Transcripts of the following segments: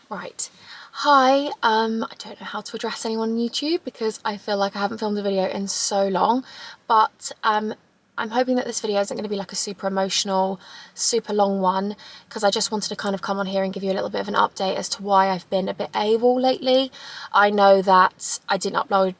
Right. Hi, I don't know how to address anyone on YouTube because I feel like I haven't filmed a video in so long, but I'm hoping that this video isn't going to be like a super emotional, super long one, because I just wanted to kind of come on here and give you a little bit of an update as to why I've been a bit AWOL lately. I know that I didn't upload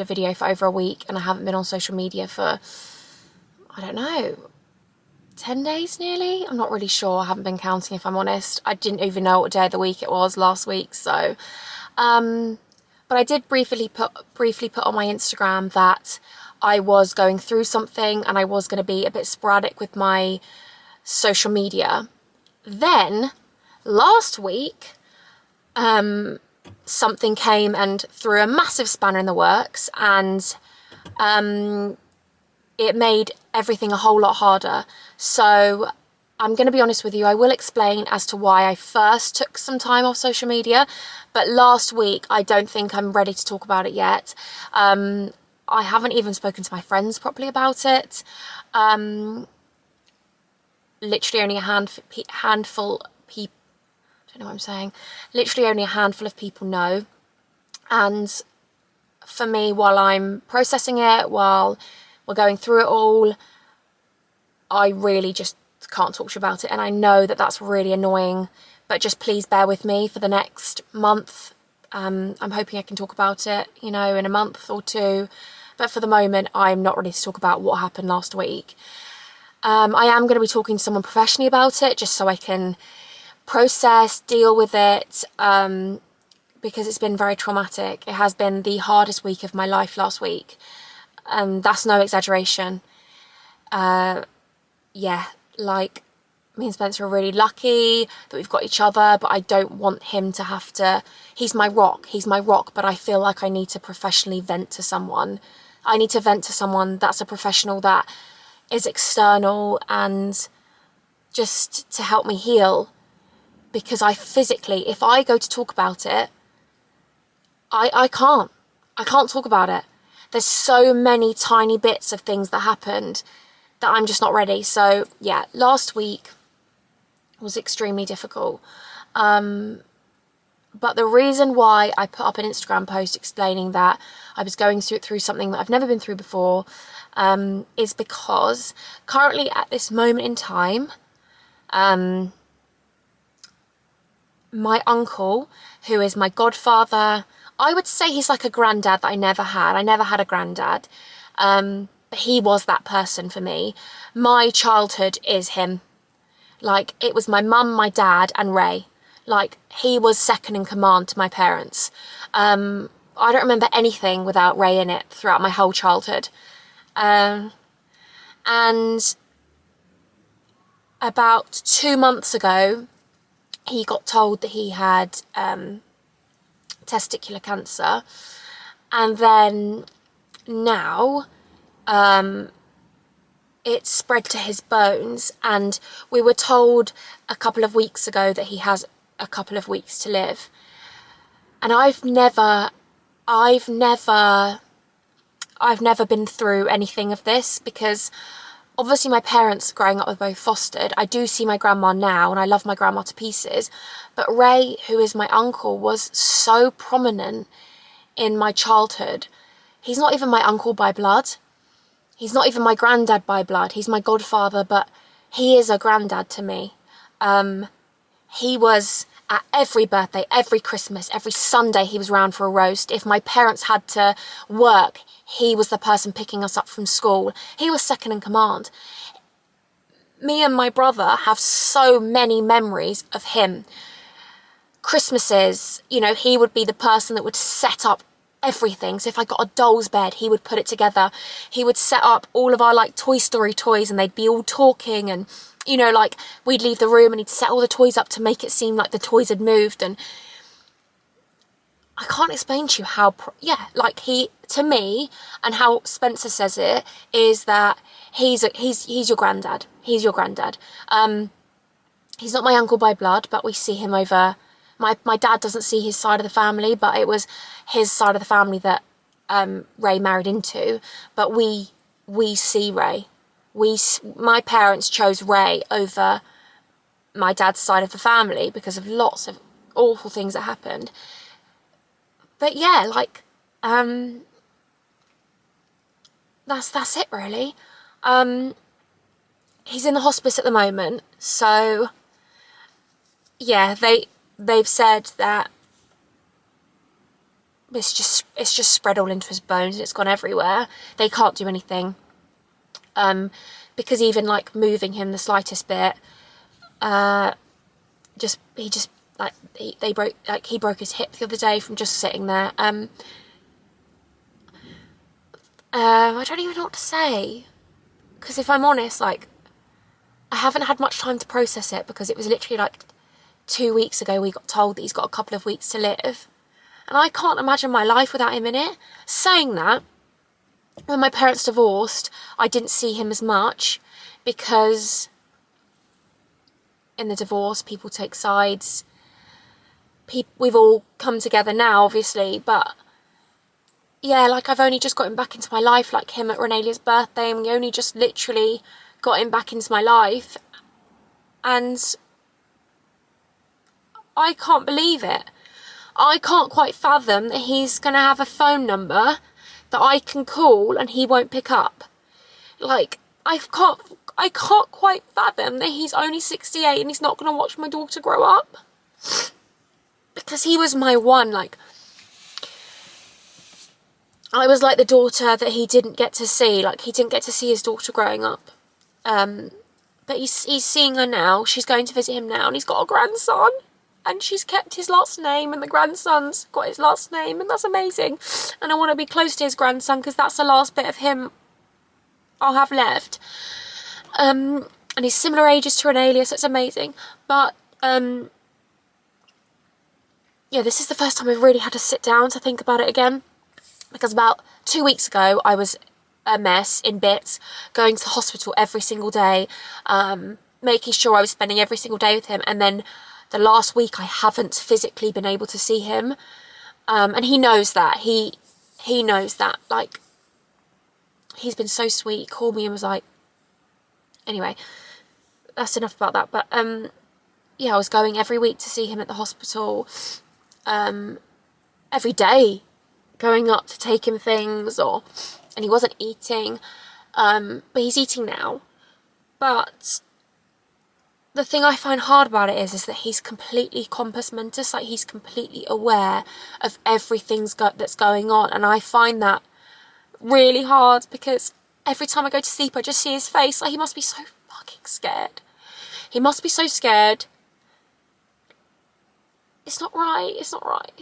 a video for over a week, and I haven't been on social media for, I don't know, 10 days nearly. I'm not really sure. I haven't been counting, if I'm honest. I didn't even know what day of the week it was last week. So but I did briefly put on my Instagram that I was going through something and I was going to be a bit sporadic with my social media. Then last week something came and threw a massive spanner in the works, and it made everything a whole lot harder. So I'm going to be honest with you, I will explain as to why I first took some time off social media, but last week I don't think I'm ready to talk about it yet. I haven't even spoken to my friends properly about it. Literally only a handful people, I don't know what I'm saying, literally only a handful of people know. And for me, while I'm processing it, while we're going through it all, I really just can't talk to you about it, and I know that that's really annoying, but just please bear with me for the next month. I'm hoping I can talk about it, you know, in a month or two, but for the moment I'm not ready to talk about what happened last week. I am going to be talking to someone professionally about it, just so I can process, deal with it, because it's been very traumatic. It has been the hardest week of my life last week. That's no exaggeration. Yeah, like, me and Spencer are really lucky that we've got each other, but I don't want him to have to, he's my rock, but I feel like I need to professionally vent to someone. I need to vent to someone that's a professional, that is external, and just to help me heal, because I physically, if I go to talk about it, I can't talk about it. There's so many tiny bits of things that happened that I'm just not ready. So yeah, last week was extremely difficult. But the reason why I put up an Instagram post explaining that I was going through something that I've never been through before, is because currently at this moment in time, my uncle, who is my godfather, I would say he's like a granddad that I never had. I never had a granddad. But he was that person for me. My childhood is him. Like, it was my mum, my dad, and Ray. Like, he was second in command to my parents. I don't remember anything without Ray in it throughout my whole childhood. And about 2 months ago, he got told that he had testicular cancer. And then now, it spread to his bones, and we were told a couple of weeks ago that he has a couple of weeks to live. And I've never been through anything of this, because obviously my parents growing up were both fostered. I do see my grandma now, and I love my grandma to pieces, but Ray, who is my uncle, was so prominent in my childhood. He's not even my uncle by blood. He's not even my granddad by blood. He's my godfather, but he is a granddad to me. He was at every birthday, every Christmas, every Sunday he was round for a roast. If my parents had to work, he was the person picking us up from school. He was second in command. Me and my brother have so many memories of him. Christmases, you know, he would be the person that would set up everything. So if I got a doll's bed, he would put it together. He would set up all of our like Toy Story toys, and they'd be all talking, and you know, like, we'd leave the room and he'd set all the toys up to make it seem like the toys had moved. And I can't explain to you how like, he, to me, and how Spencer says it, is that he's your granddad. He's your granddad. He's not my uncle by blood, but we see him over. My dad doesn't see his side of the family, but it was his side of the family that Ray married into. But we see Ray. My parents chose Ray over my dad's side of the family because of lots of awful things that happened. But yeah, like, that's it really. He's in the hospice at the moment, so yeah, they've said that it's just spread all into his bones and it's gone everywhere. They can't do anything, because even like moving him the slightest bit, he broke his hip the other day from just sitting there. I don't even know what to say, because if I'm honest, like, I haven't had much time to process it, because it was literally like 2 weeks ago we got told that he's got a couple of weeks to live, and I can't imagine my life without him in it. Saying that, when my parents divorced, I didn't see him as much, because in the divorce people take sides. We've all come together now, obviously, but yeah, like, I've only just got him back into my life, like him at Renalia's birthday, and we only just literally got him back into my life, and I can't believe it. I can't quite fathom that he's going to have a phone number that I can call and he won't pick up. Like, I can't quite fathom that he's only 68 and he's not going to watch my daughter grow up. Because he was my one, like, I was like the daughter that he didn't get to see. Like, he didn't get to see his daughter growing up. But he's seeing her now. She's going to visit him now, and he's got a grandson. And she's kept his last name, and the grandson's got his last name, and that's amazing. And I want to be close to his grandson, because that's the last bit of him I'll have left. And he's similar ages to Renalia, so it's amazing. But, yeah, this is the first time I've really had to sit down to think about it again. Because about 2 weeks ago, I was a mess in bits, going to the hospital every single day, making sure I was spending every single day with him. And then the last week, I haven't physically been able to see him. And he knows that. He knows that. Like, he's been so sweet. He called me and was like... Anyway, that's enough about that. But, yeah, I was going every week to see him at the hospital. Every day, going up to take him things, and he wasn't eating, but he's eating now. But the thing I find hard about it is that he's completely compos mentis, like, he's completely aware of everything that's going on, and I find that really hard, because every time I go to sleep I just see his face. Like, he must be so fucking scared. He must be so scared. It's not right. It's not right.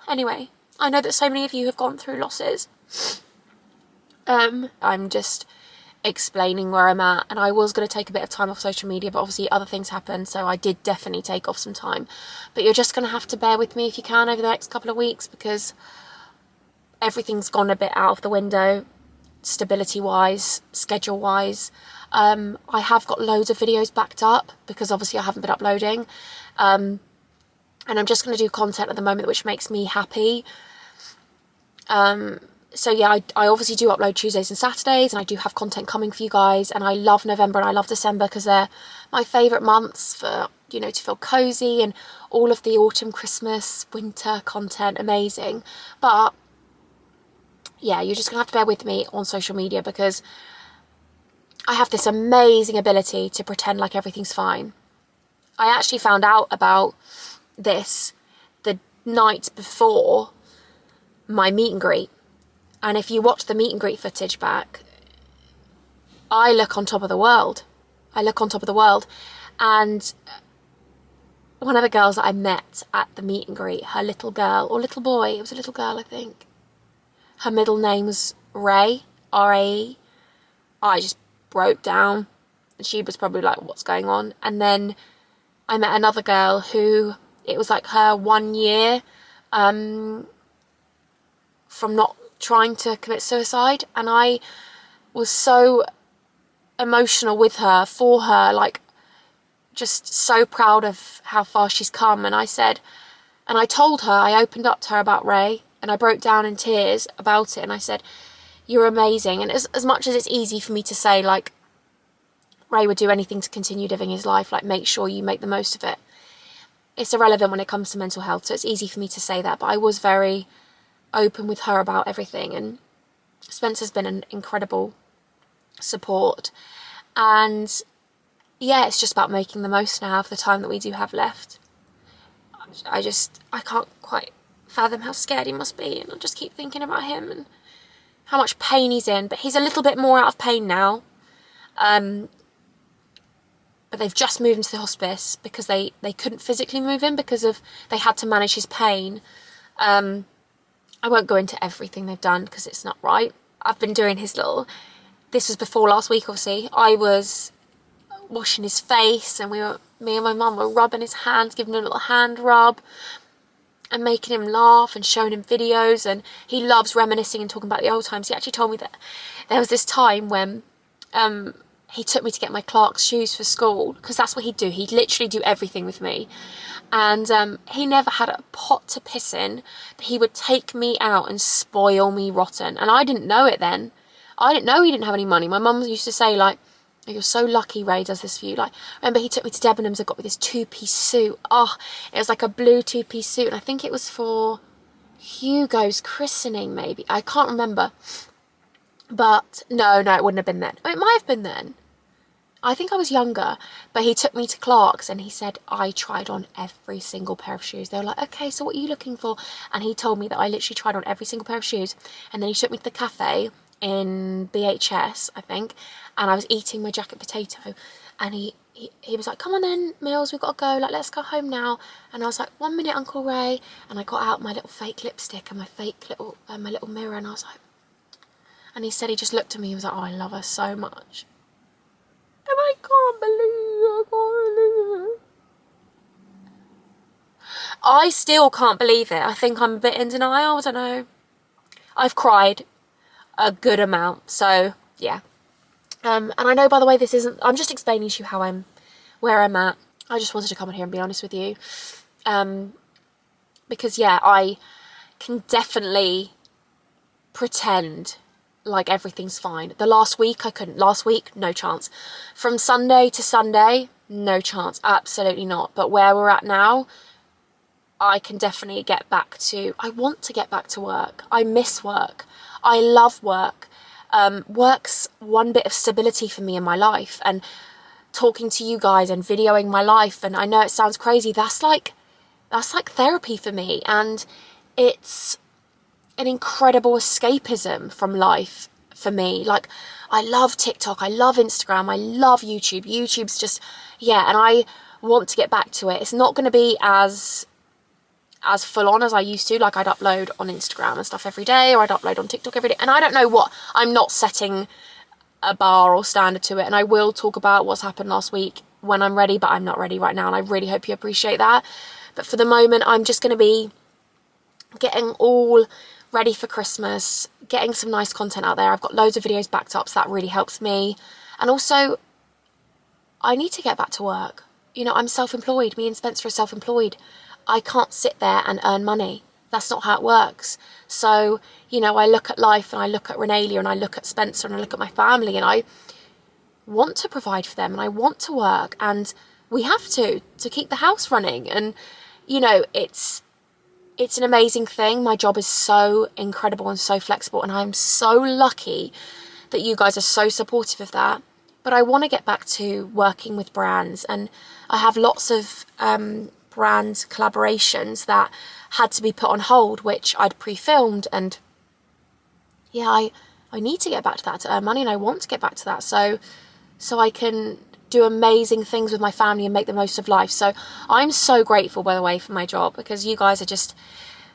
Anyway, I know that so many of you have gone through losses. I'm just explaining where I'm at, and I was going to take a bit of time off social media, but obviously other things happened, so I did definitely take off some time. But you're just going to have to bear with me if you can over the next couple of weeks, because everything's gone a bit out of the window, stability wise, schedule wise. I have got loads of videos backed up, because obviously I haven't been uploading, and I'm just going to do content at the moment which makes me happy. So yeah, I obviously do upload Tuesdays and Saturdays, and I do have content coming for you guys, and I love November and I love December, because they're my favourite months for, you know, to feel cosy, and all of the autumn, Christmas, winter content, amazing. But yeah, you're just gonna have to bear with me on social media, because I have this amazing ability to pretend like everything's fine. I actually found out about this the night before my meet and greet. And if you watch the meet and greet footage back, I look on top of the world. I look on top of the world. And one of the girls that I met at the meet and greet, her little girl, or little boy, it was a little girl, I think. Her middle name was Ray, R-A-E. I just broke down. And she was probably like, what's going on? And then I met another girl who, it was like her 1 year from not trying to commit suicide, and I was so emotional with her, for her, like, just so proud of how far she's come. And I said, and I told her, I opened up to her about Ray, and I broke down in tears about it, and I said, you're amazing. And as much as it's easy for me to say, like, Ray would do anything to continue living his life, like, make sure you make the most of it, it's irrelevant when it comes to mental health, so it's easy for me to say that, but I was very open with her about everything, and Spencer's been an incredible support. And yeah, it's just about making the most now of the time that we do have left. I can't quite fathom how scared he must be, and I just keep thinking about him and how much pain he's in, but he's a little bit more out of pain now. But they've just moved into the hospice because they couldn't physically move him because they had to manage his pain. I won't go into everything they've done because it's not right. I've been doing this was before last week, obviously. I was washing his face, and me and my mum were rubbing his hands, giving him a little hand rub and making him laugh and showing him videos, and he loves reminiscing and talking about the old times. He actually told me that there was this time when he took me to get my Clarks shoes for school, because that's what he'd do. He'd literally do everything with me. And he never had a pot to piss in, but he would take me out and spoil me rotten. And I didn't know it then. I didn't know he didn't have any money. My mum used to say, like, "Oh, you're so lucky Ray does this for you." Like, I remember he took me to Debenhams and got me this 2-piece suit. Oh, it was like a blue 2-piece suit, and I think it was for Hugo's christening, maybe. I can't remember. But no, it wouldn't have been then. Oh, it might have been then. I think I was younger, but he took me to Clarks and he said I tried on every single pair of shoes. They were like, "Okay, so what are you looking for?" And he told me that I literally tried on every single pair of shoes. And then he took me to the cafe in BHS, I think, and I was eating my jacket potato, and he was like, "Come on then, Mills, we've got to go, like, let's go home now." And I was like, "1 minute, Uncle Ray." And I got out my little fake lipstick and my little mirror, and I was like, and he said, he just looked at me, he was like, "Oh, I love her so much." And I can't believe it. I still can't believe it. I think I'm a bit in denial, I don't know. I've cried a good amount, so yeah. And I know, by the way, I'm just explaining to you where I'm at. I just wanted to come on here and be honest with you. Because yeah, I can definitely pretend like everything's fine. The last week I couldn't. Last week, no chance. From Sunday to Sunday, no chance. Absolutely not. But where we're at now, I can definitely I want to get back to work. I miss work. I love work. Work's one bit of stability for me in my life, and talking to you guys and videoing my life, and I know it sounds crazy, that's like therapy for me, and it's an incredible escapism from life for me. Like, I love TikTok, I love Instagram, I love YouTube. YouTube's just, yeah, and I want to get back to it. It's not going to be as full on as I used to. Like, I'd upload on Instagram and stuff every day, or I'd upload on TikTok every day, and I don't know what, I'm not setting a bar or standard to it, and I will talk about what's happened last week when I'm ready, but I'm not ready right now, and I really hope you appreciate that. But for the moment, I'm just going to be getting all ready for Christmas, getting some nice content out there. I've got loads of videos backed up, so that really helps me. And also, I need to get back to work. You know, I'm self-employed. Me and Spencer are self-employed. I can't sit there and earn money. That's not how it works. So, you know, I look at life, and I look at Renelia, and I look at Spencer, and I look at my family, and I want to provide for them, and I want to work, and we have to keep the house running. And, you know, it's an amazing thing. My job is so incredible and so flexible, and I'm so lucky that you guys are so supportive of that. But I want to get back to working with brands, and I have lots of brand collaborations that had to be put on hold, which I'd pre-filmed, and yeah, I need to get back to that to earn money, and I want to get back to that so I can do amazing things with my family and make the most of life. So I'm so grateful, by the way, for my job, because you guys are just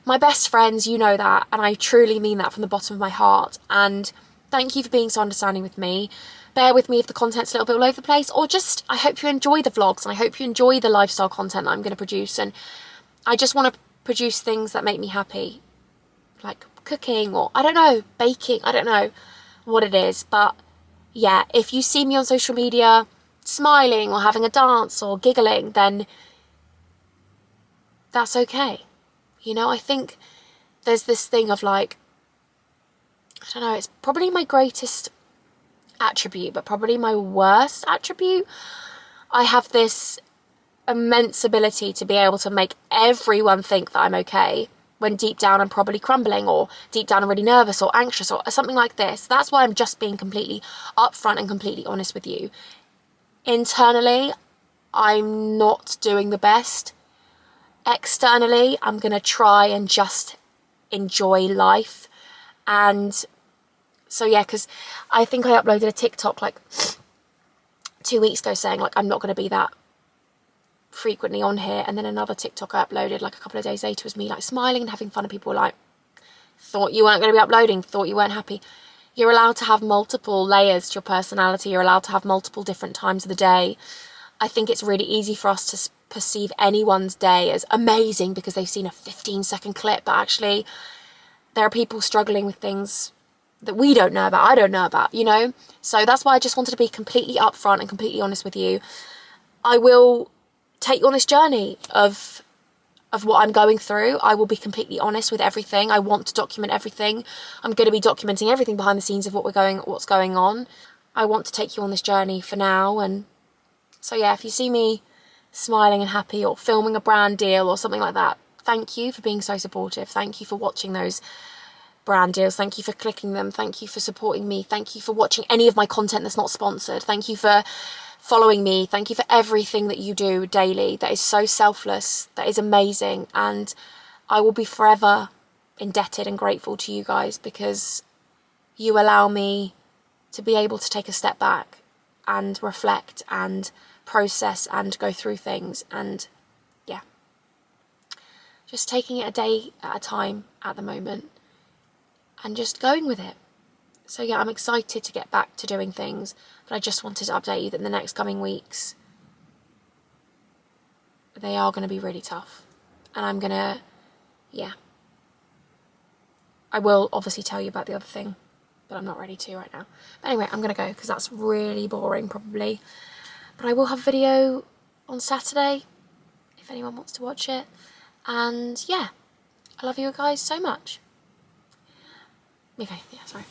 my best friends, you know that, and I truly mean that from the bottom of my heart. And thank you for being so understanding with me. Bear with me if the content's a little bit all over the place, or just, I hope you enjoy the vlogs, and I hope you enjoy the lifestyle content that I'm going to produce. And I just want to produce things that make me happy, like cooking, or I don't know, baking, I don't know what it is. But yeah, if you see me on social media smiling or having a dance or giggling, then that's okay. You know, I think there's this thing of, like, I don't know, it's probably my greatest attribute, but probably my worst attribute. I have this immense ability to be able to make everyone think that I'm okay when deep down I'm probably crumbling, or deep down I'm really nervous or anxious or something like this. That's why I'm just being completely upfront and completely honest with you. Internally, I'm not doing the best. Externally, I'm going to try and just enjoy life. And so yeah, because I think I uploaded a TikTok like 2 weeks ago saying like I'm not going to be that frequently on here, and then another TikTok I uploaded like a couple of days later was me like smiling and having fun, and people were like, thought you weren't going to be uploading, thought you weren't happy. You're allowed to have multiple layers to your personality. You're allowed to have multiple different times of the day. I think it's really easy for us to perceive anyone's day as amazing because they've seen a 15-second clip, but actually there are people struggling with things that we don't know about, I don't know about, you know? So that's why I just wanted to be completely upfront and completely honest with you. I will take you on this journey of what I'm going through. I will be completely honest with everything. I want to document everything. I'm going to be documenting everything behind the scenes of what's going on. I want to take you on this journey for now. And so yeah, if you see me smiling and happy or filming a brand deal or something like that, thank you for being so supportive. Thank you for watching those brand deals. Thank you for clicking them. Thank you for supporting me. Thank you for watching any of my content that's not sponsored. Thank you for following me. Thank you for everything that you do daily. That is so selfless. That is amazing. And I will be forever indebted and grateful to you guys, because you allow me to be able to take a step back and reflect and process and go through things. And yeah, just taking it a day at a time at the moment and just going with it. So yeah, I'm excited to get back to doing things, but I just wanted to update you that in the next coming weeks, they are going to be really tough. And I'm going to, yeah. I will obviously tell you about the other thing, but I'm not ready to right now. But anyway, I'm going to go because that's really boring probably. But I will have a video on Saturday if anyone wants to watch it. And yeah, I love you guys so much. Okay, yeah, sorry.